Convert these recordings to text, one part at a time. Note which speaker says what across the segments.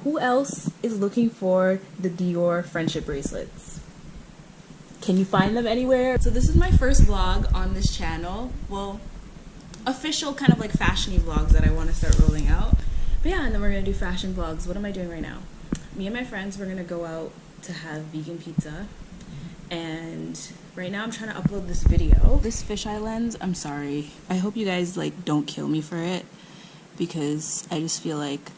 Speaker 1: who else is looking for the Dior friendship bracelets? Can you find them anywhere? So this is my first vlog on this channel. Well, official kind of like fashiony vlogs that I want to start rolling out. But yeah, and then we're gonna do fashion vlogs. What am I doing right now? Me and my friends, we're gonna go out to have vegan pizza. And right now I'm trying to upload this video. This fisheye lens, I'm sorry. I hope you guys like don't kill me for it, because I just feel like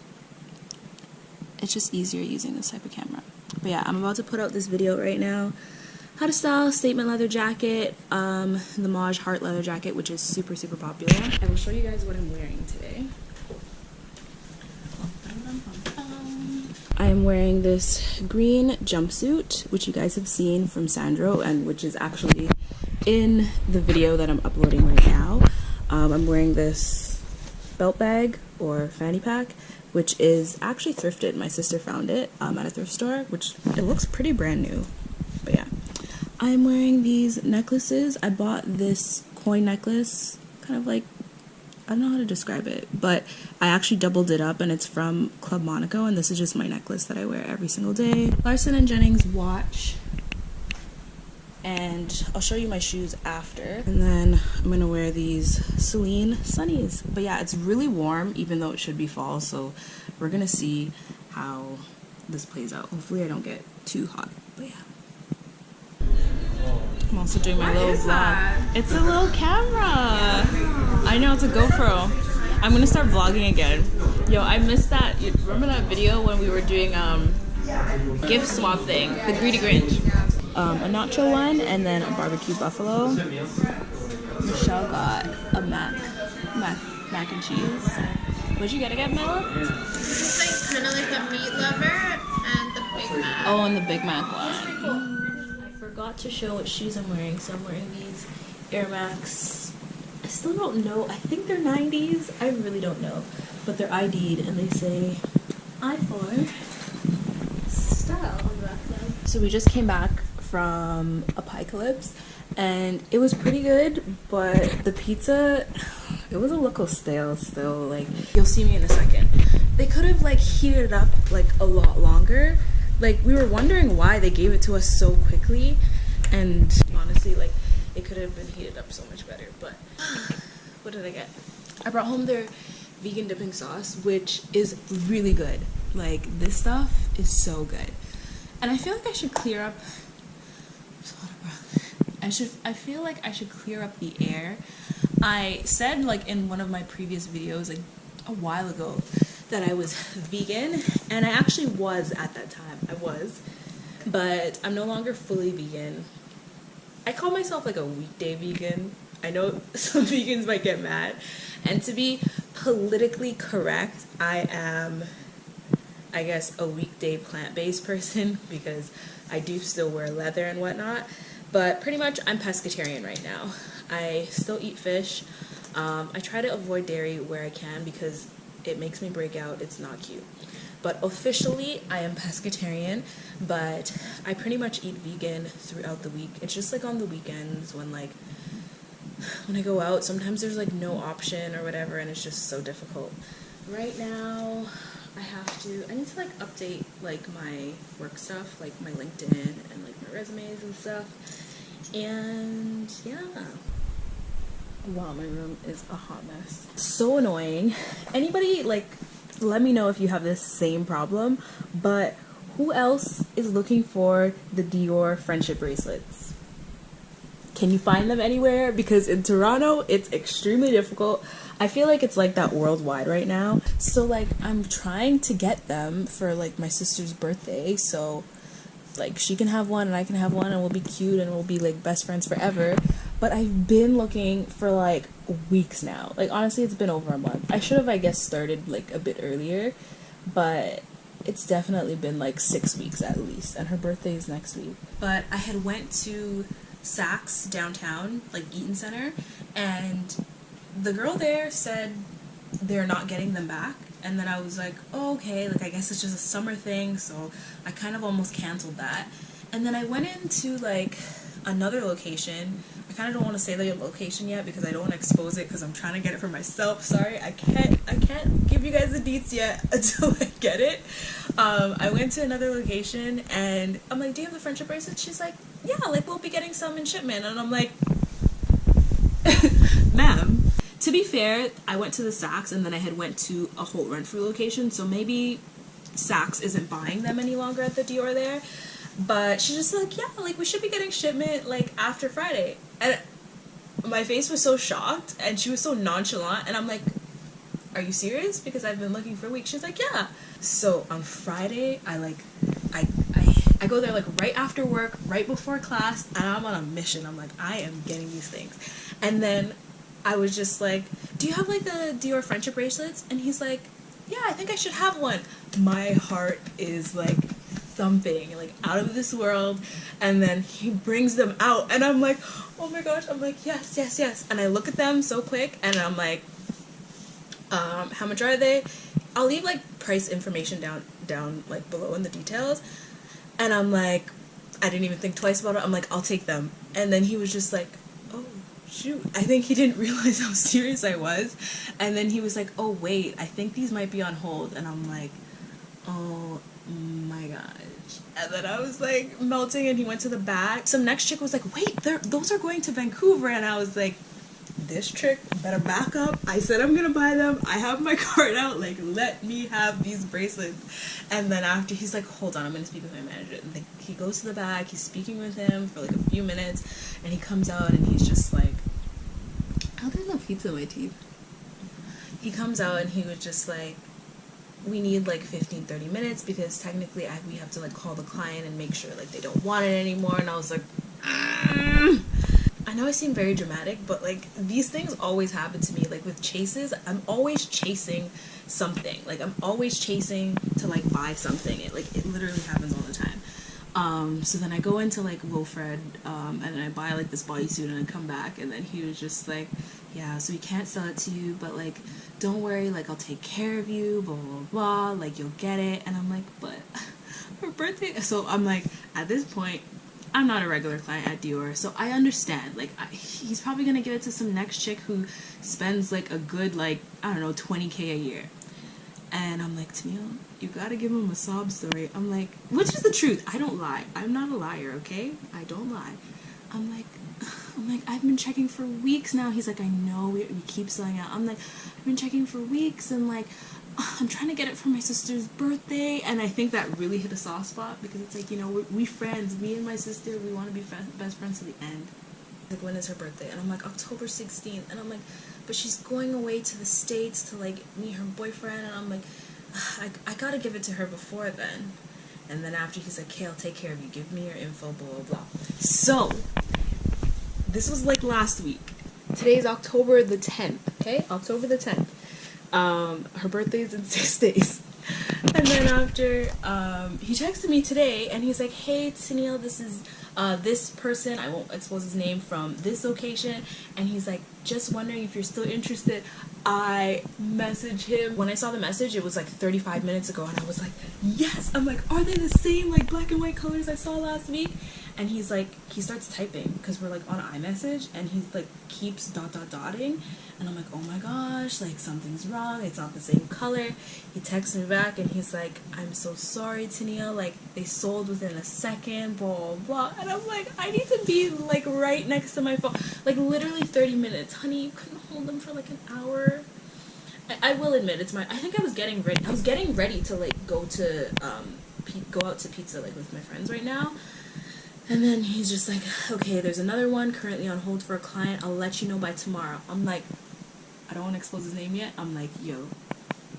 Speaker 1: it's just easier using this type of camera. But yeah, I'm about to put out this video right now. How to style statement leather jacket, the Mauve heart leather jacket, which is super popular. I will show you guys what I'm wearing today. I am wearing this green jumpsuit, which you guys have seen from Sandro, and which is actually in the video that I'm uploading right now. I'm wearing this belt bag or fanny pack, which is actually thrifted. My sister found it at a thrift store, which it looks pretty brand new. But yeah, I'm wearing these necklaces. I bought this coin necklace, kind of like, I don't know how to describe it, but I actually doubled it up, and it's from Club Monaco, and this is just my necklace that I wear every single day. Larson & Jennings watch, and I'll show you my shoes after. And then I'm gonna wear these Celine Sunnies. But yeah, it's really warm, even though it should be fall, so we're gonna see how this plays out. Hopefully I don't get too hot, but yeah. I'm also doing my little vlog. It's a little camera. I know, it's a GoPro. I'm gonna start vlogging again. Yo, I missed that. You remember that video when we were doing gift swap thing, the Greedy Grinch? A nacho one and then a barbecue buffalo. Michelle got a mac and cheese. What'd you get again, Mela?
Speaker 2: It's like kind of like a meat lover and the Big Mac.
Speaker 1: Oh, and the Big Mac one. I forgot to show what shoes I'm wearing, so I'm wearing these Air Max. I still don't know. I think they're 90s. I really don't know. But they're ID'd and they say eyefourstyle on the back of them. So we just came back from Apocalypse and it was pretty good, but the pizza, it was a little stale still. Like, you'll see me in a second. They could have like heated it up like a lot longer. Like, we were wondering why they gave it to us so quickly, and honestly, like, it could have been heated up so much better. But what did I get? I brought home their vegan dipping sauce, which is really good. Like, this stuff is so good. And I feel like I should clear up, I feel like I should clear up the air. I said, like, in one of my previous videos, like, a while ago, that I was vegan, and I actually was at that time. I was, but I'm no longer fully vegan. I call myself like a weekday vegan. I know some vegans might get mad, and to be politically correct, I am, I guess, a weekday plant-based person, because I do still wear leather and whatnot, but pretty much I'm pescatarian right now. I still eat fish. I try to avoid dairy where I can, because it makes me break out. It's not cute. But officially, I am pescatarian, but I pretty much eat vegan throughout the week. It's just like on the weekends when I go out, sometimes there's like no option or whatever, and it's just so difficult. Right now, I need to like update like my work stuff, like my LinkedIn and like my resumes and stuff. And yeah. Wow, my room is a hot mess. So annoying. Anybody, like, let me know if you have this same problem, but who else is looking for the Dior friendship bracelets? Can you find them anywhere? Because in Toronto, it's extremely difficult. I feel like it's like that worldwide right now. So, like, I'm trying to get them for, like, my sister's birthday, so, like, she can have one and I can have one and we'll be cute and we'll be, like, best friends forever. But I've been looking for like weeks now. Like, honestly, it's been over a month. I should have, I guess, started like a bit earlier, but it's definitely been like 6 weeks at least, and her birthday is next week. But I had went to Saks downtown, like Eaton Center, and the girl there said they're not getting them back. And then I was like, oh, okay, like I guess it's just a summer thing, so I kind of almost canceled that. And then I went into like another location. I kind of don't want to say the location yet because I don't want to expose it because I'm trying to get it for myself. Sorry, I can't give you guys the deets yet until I get it. I went to another location and I'm like, do you have the friendship bracelet? She's like, yeah, like we'll be getting some in shipment. And I'm like, ma'am. To be fair, I went to the Saks and then I had went to a Holt Renfrew location, so maybe Saks isn't buying them any longer at the Dior there. But she's just like, yeah, like we should be getting shipment like after Friday. And my face was so shocked and she was so nonchalant, and I'm like, are you serious? Because I've been looking for a week. She's like, yeah. So on Friday, I go there like right after work, right before class, and I'm on a mission. I'm like, I am getting these things. And then I was just like, do you have like the Dior friendship bracelets? And he's like, yeah, I think I should have one. My heart is like thumping, like out of this world. And then he brings them out and I'm like, oh my gosh. I'm like, yes, yes, yes. And I look at them so quick and I'm like, how much are they? I'll leave like price information down like below in the details. And I'm like, I didn't even think twice about it. I'm like, I'll take them. And then he was just like, oh shoot, I think he didn't realize how serious I was. And then he was like, oh wait, I think these might be on hold. And I'm like, oh my gosh. And then I was like melting, and he went to the back. Some next chick was like, wait, those are going to Vancouver. And I was like, this trick better back up. I said I'm gonna buy them. I have my card out, like let me have these bracelets. And then after, he's like, hold on, I'm gonna speak with my manager. And he goes to the back, he's speaking with him for like a few minutes, and he comes out and he's just like, oh, there's no pizza in my teeth. He comes out and he was just like, we need like 15-30 minutes because technically we have to like call the client and make sure like they don't want it anymore. And I was like, I know I seem very dramatic, but like these things always happen to me. Like with chases, I'm always chasing something. Like I'm always chasing to like buy something. It literally happens all the time. So then I go into like Wilfred, and then I buy like this bodysuit and I come back, and then he was just like, yeah, so we can't sell it to you, but like don't worry, like I'll take care of you, blah blah blah, like you'll get it. And I'm like, but her birthday. So I'm like, at this point, I'm not a regular client at Dior, so I understand. Like, he's probably gonna give it to some next chick who spends like a good, like, I don't know, 20K a year. And I'm like, Tennille, you gotta give him a sob story. I'm like, which is the truth. I don't lie. I'm not a liar, okay? I don't lie. I'm like, I've been checking for weeks now. He's like, I know, we keep selling out. I'm like, I've been checking for weeks, and like, I'm trying to get it for my sister's birthday. And I think that really hit a soft spot, because it's like, you know, we friends, me and my sister, we want to be best friends to the end. Like, when is her birthday? And I'm like, October 16th. And I'm like, but she's going away to the States to like meet her boyfriend. And I'm like, I gotta give it to her before then. And then after, he's like, okay, I'll take care of you, give me your info, blah blah blah. So this was like last week. Today's October the 10th. Okay, October the 10th. Her birthday is in 6 days. And then after, he texted me today and he's like, hey Tennille, this is this person, I won't expose his name, from this location, and he's like, just wondering if you're still interested. I messaged him. When I saw the message, it was like 35 minutes ago, and I was like, yes. I'm like, are they the same like black and white colors I saw last week? And he's like, he starts typing because we're like on iMessage, and he's like keeps dotting, and I'm like, oh my gosh, like something's wrong, it's not the same color. He texts me back and he's like, I'm so sorry Tennille, like they sold within a second, blah blah blah. And I'm like, I need to be like right next to my phone, like literally 30 minutes. Honey, you couldn't hold them for like an hour? I will admit, it's my, I think I was getting ready to like go out to pizza like with my friends right now. And then he's just like, okay, there's another one currently on hold for a client. I'll let you know by tomorrow. I'm like, I don't want to expose his name yet. I'm like, yo,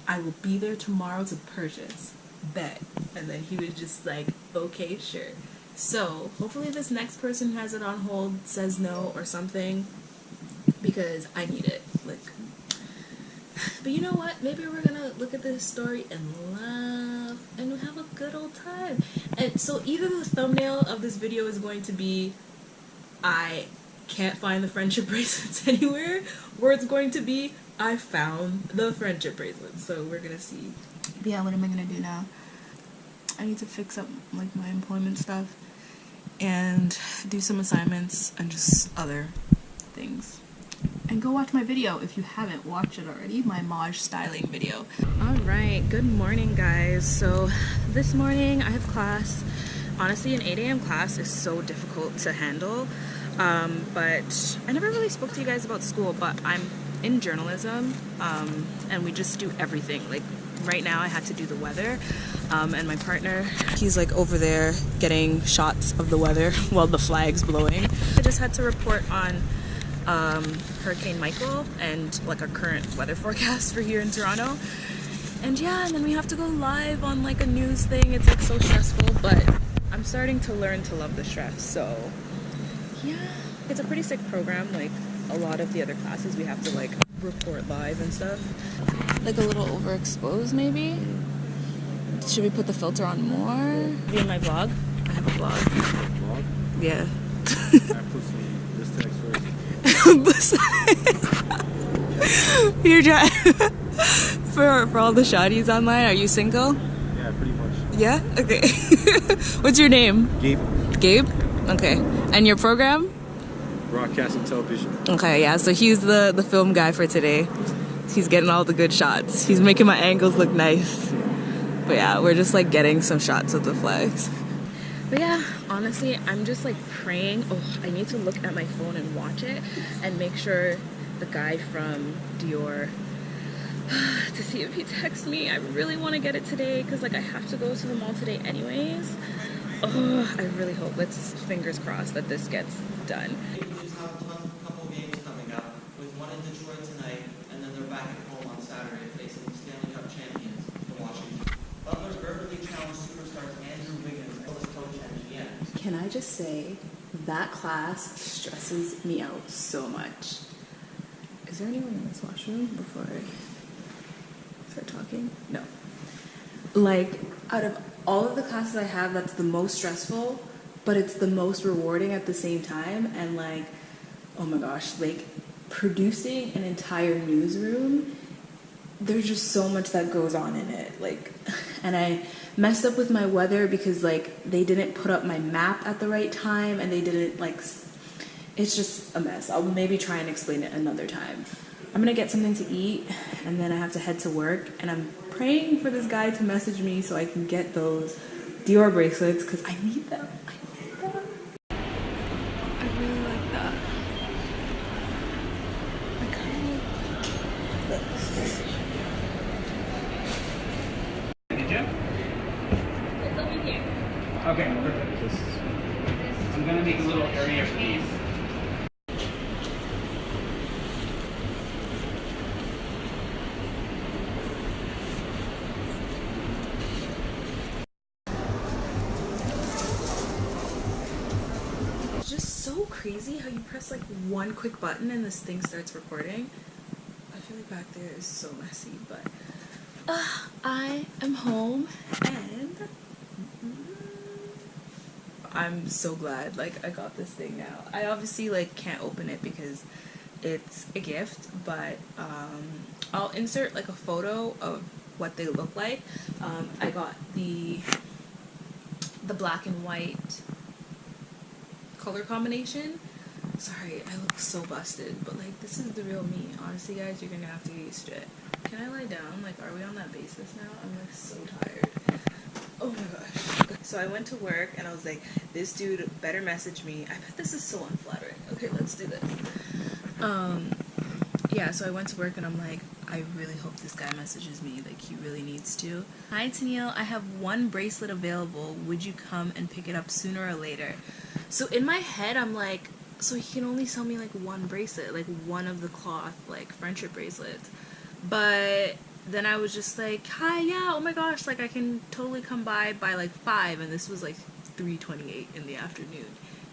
Speaker 1: I will be there tomorrow to purchase. Bet. And then he was just like, okay, sure. So hopefully this next person who has it on hold says no or something, because I need it. Like, but you know what? Maybe we're gonna look at this story and laugh and have a good old time. And so either the thumbnail of this video is going to be, I can't find the friendship bracelets anywhere, or it's going to be, I found the friendship bracelets. So we're gonna see. But yeah, what am I gonna do now? I need to fix up like my employment stuff and do some assignments and just other things. And go watch my video if you haven't watched it already, my Maj styling video. Alright, good morning guys. So this morning I have class. Honestly, an 8 a.m. class is so difficult to handle. But I never really spoke to you guys about school, but I'm in journalism, and we just do everything. Like right now I had to do the weather, and my partner, he's like over there getting shots of the weather while the flag's blowing. I just had to report on Hurricane Michael and like our current weather forecast for here in Toronto. And yeah, and then we have to go live on like a news thing. It's like so stressful, but I'm starting to learn to love the stress. So yeah, it's a pretty sick program. Like a lot of the other classes we have to like report live and stuff. Like a little overexposed maybe. Should we put the filter on more? Be in my vlog? I have a vlog. Vlog? Yeah. I put some this text first. You're trying for all the shawties online, are you single?
Speaker 3: Yeah, pretty much.
Speaker 1: Yeah? Okay. What's your name?
Speaker 3: Gabe.
Speaker 1: Gabe? Okay. And your program?
Speaker 3: Broadcasting television.
Speaker 1: Okay, yeah, so he's the film guy for today. He's getting all the good shots. He's making my angles look nice. But yeah, we're just like getting some shots of the flags. But yeah, honestly, I'm just like praying. Oh, I need to look at my phone and watch it and make sure the guy from Dior, to see if he texts me. I really want to get it today because like I have to go to the mall today anyways. Oh, I really hope, let's fingers crossed that this gets done.
Speaker 4: We just have a couple games coming up, with one in Detroit tonight, and then they're back at home on Saturday facing the Stanley Cup champions, the Washington. Butler's verbally challenged superstars Andrew Wiggins as well as coach MGM.
Speaker 1: Can I just say, that class stresses me out so much. Is there anyone in this washroom before I start talking? No. Like, out of all of the classes I have, that's the most stressful, but it's the most rewarding at the same time. And like, oh my gosh, like producing an entire newsroom, there's just so much that goes on in it. Like, and I messed up with my weather because like they didn't put up my map at the right time, and they didn't like, it's just a mess. I'll maybe try and explain it another time. I'm gonna get something to eat, and then I have to head to work, and I'm praying for this guy to message me so I can get those Dior bracelets because I need them. I need them. I really like that. I kind of like this.
Speaker 5: Did you?
Speaker 2: It's over here.
Speaker 5: Okay, perfect. I'm gonna make a little area for these.
Speaker 1: So crazy how you press like one quick button and this thing starts recording. I feel like back there is so messy, but I am home and I'm so glad like I got this thing now. I obviously like can't open it because it's a gift, but I'll insert like a photo of what they look like. I got the black and white color combination. Sorry, I look so busted, but like this is the real me. Honestly guys, you're gonna have to get used to it. Can I lie down? Like, are we on that basis now? I'm like so tired. Oh my gosh. So I went to work and I was like, this dude better message me. I bet this is so unflattering. Okay, let's do this. Yeah, so I went to work and I'm like, I really hope this guy messages me, like he really needs to. Hi Tennille, I have one bracelet available. Would you come and pick it up sooner or later? So in my head, I'm like, so he can only sell me like one bracelet, like one of the cloth, like friendship bracelets. But then I was just like, hi, yeah, oh my gosh, like I can totally come by like 5, and this was like 3:28 in the afternoon.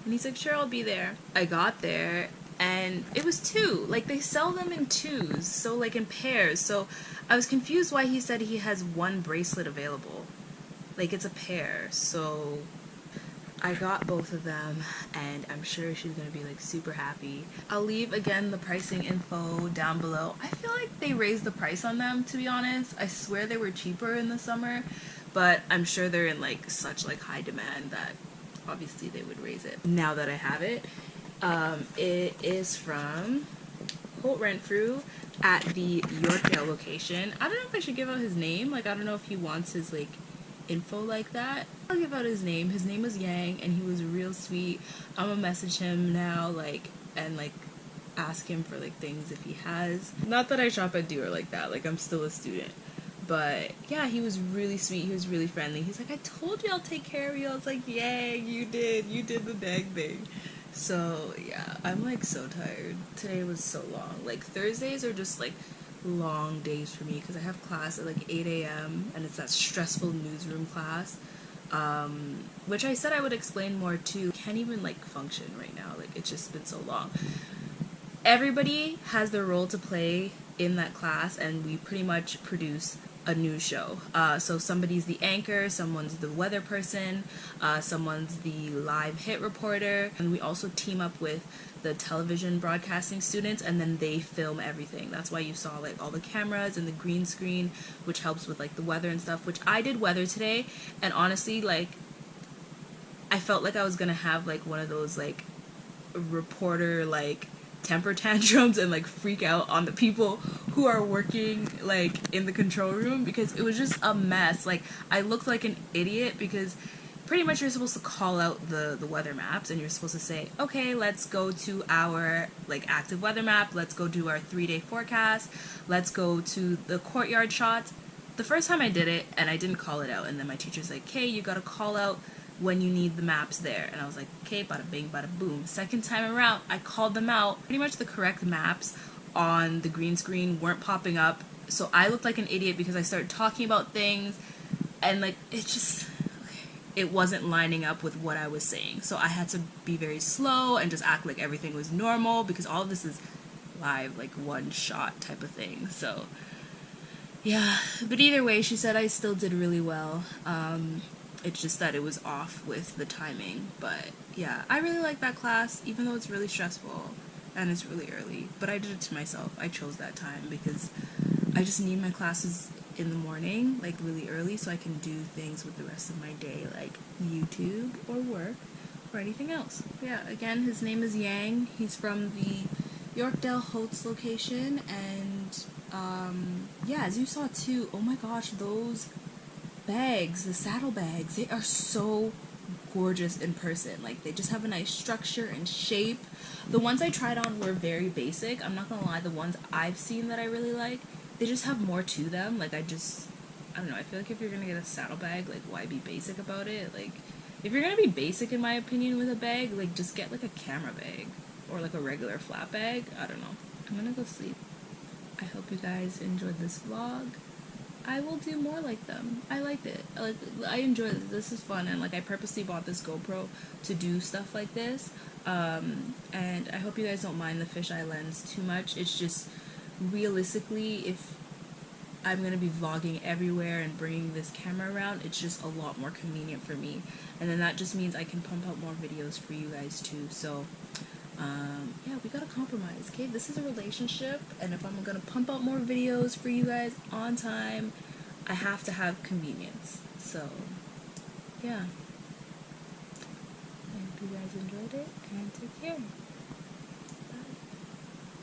Speaker 1: And he's like, sure, I'll be there. I got there, and it was 2. Like they sell them in 2s, so like in pairs. So I was confused why he said he has one bracelet available. Like it's a pair, so I got both of them, and I'm sure she's gonna be like super happy. I'll leave again the pricing info down below. I feel like they raised the price on them, to be honest. I swear they were cheaper in the summer, but I'm sure they're in like such like high demand that obviously they would raise it. Now that I have it, it is from Holt Renfrew at the Yorkdale location. I don't know if I should give out his name. Like, I don't know if he wants his, like, info like that. I'll give out his name. His name was Yang, and he was real sweet. I'm gonna message him now, like, and, like, ask him for, like, things if he has. Not that I shop at Dior like that. Like, I'm still a student. But, yeah, he was really sweet. He was really friendly. He's like, I told you I'll take care of you. I was like, Yang, you did. You did the dang thing. So, yeah, I'm, like, so tired. Today was so long. Like, Thursdays are just, like, long days for me because I have class at, like, 8 a.m. and it's that stressful newsroom class, which I said I would explain more to. Can't even, like, function right now. Like, it's just been so long. Everybody has their role to play in that class, and we pretty much produce a news show. So somebody's the anchor, someone's the weather person, someone's the live hit reporter, and we also team up with the television broadcasting students, and then they film everything. That's why you saw, like, all the cameras and the green screen, which helps with, like, the weather and stuff, which I did weather today, and honestly, like, I felt like I was gonna have, like, one of those, like, reporter, like, temper tantrums and, like, freak out on the people who are working, like, in the control room, because it was just a mess. Like, I looked like an idiot because pretty much you're supposed to call out the weather maps, and you're supposed to say, okay, let's go to our, like, active weather map, let's go do our 3-day forecast, let's go to the courtyard shots. The first time I did it, and I didn't call it out, and then my teacher's like, okay, you gotta call out when you need the maps there. And I was like, okay, bada bing, bada boom. Second time around, I called them out. Pretty much the correct maps on the green screen weren't popping up. So I looked like an idiot because I started talking about things, and, like, it wasn't lining up with what I was saying. So I had to be very slow and just act like everything was normal, because all of this is live, like, one shot type of thing. So yeah, but either way, she said I still did really well. It's just that it was off with the timing. But yeah, I really like that class, even though it's really stressful and it's really early. But I did it to myself. I chose that time because I just need my classes in the morning, like, really early, so I can do things with the rest of my day, like YouTube or work or anything else. But yeah, again, his name is Yang. He's from the Yorkdale Holt's location, and yeah, as you saw too, oh my gosh, those bags, the saddle bags, they are so gorgeous in person. Like, they just have a nice structure and shape. The ones I tried on were very basic. I'm not gonna lie, the ones I've seen that I really like, they just have more to them. Like, I don't know, I feel like if you're gonna get a saddle bag, like, why be basic about it? Like, if you're gonna be basic, in my opinion, with a bag, like, just get, like, a camera bag or, like, a regular flat bag. I don't know. I'm gonna go sleep. I hope you guys enjoyed this vlog. I will do more like them. I liked it. Like, I enjoyed it. This is fun, and, like, I purposely bought this GoPro to do stuff like this. And I hope you guys don't mind the fisheye lens too much. It's just, realistically, if I'm gonna be vlogging everywhere and bringing this camera around, it's just a lot more convenient for me. And then that just means I can pump out more videos for you guys too. So yeah, we gotta compromise, okay? This is a relationship, and if I'm gonna pump out more videos for you guys on time, I have to have convenience. So yeah, I hope you guys enjoyed it, and take care.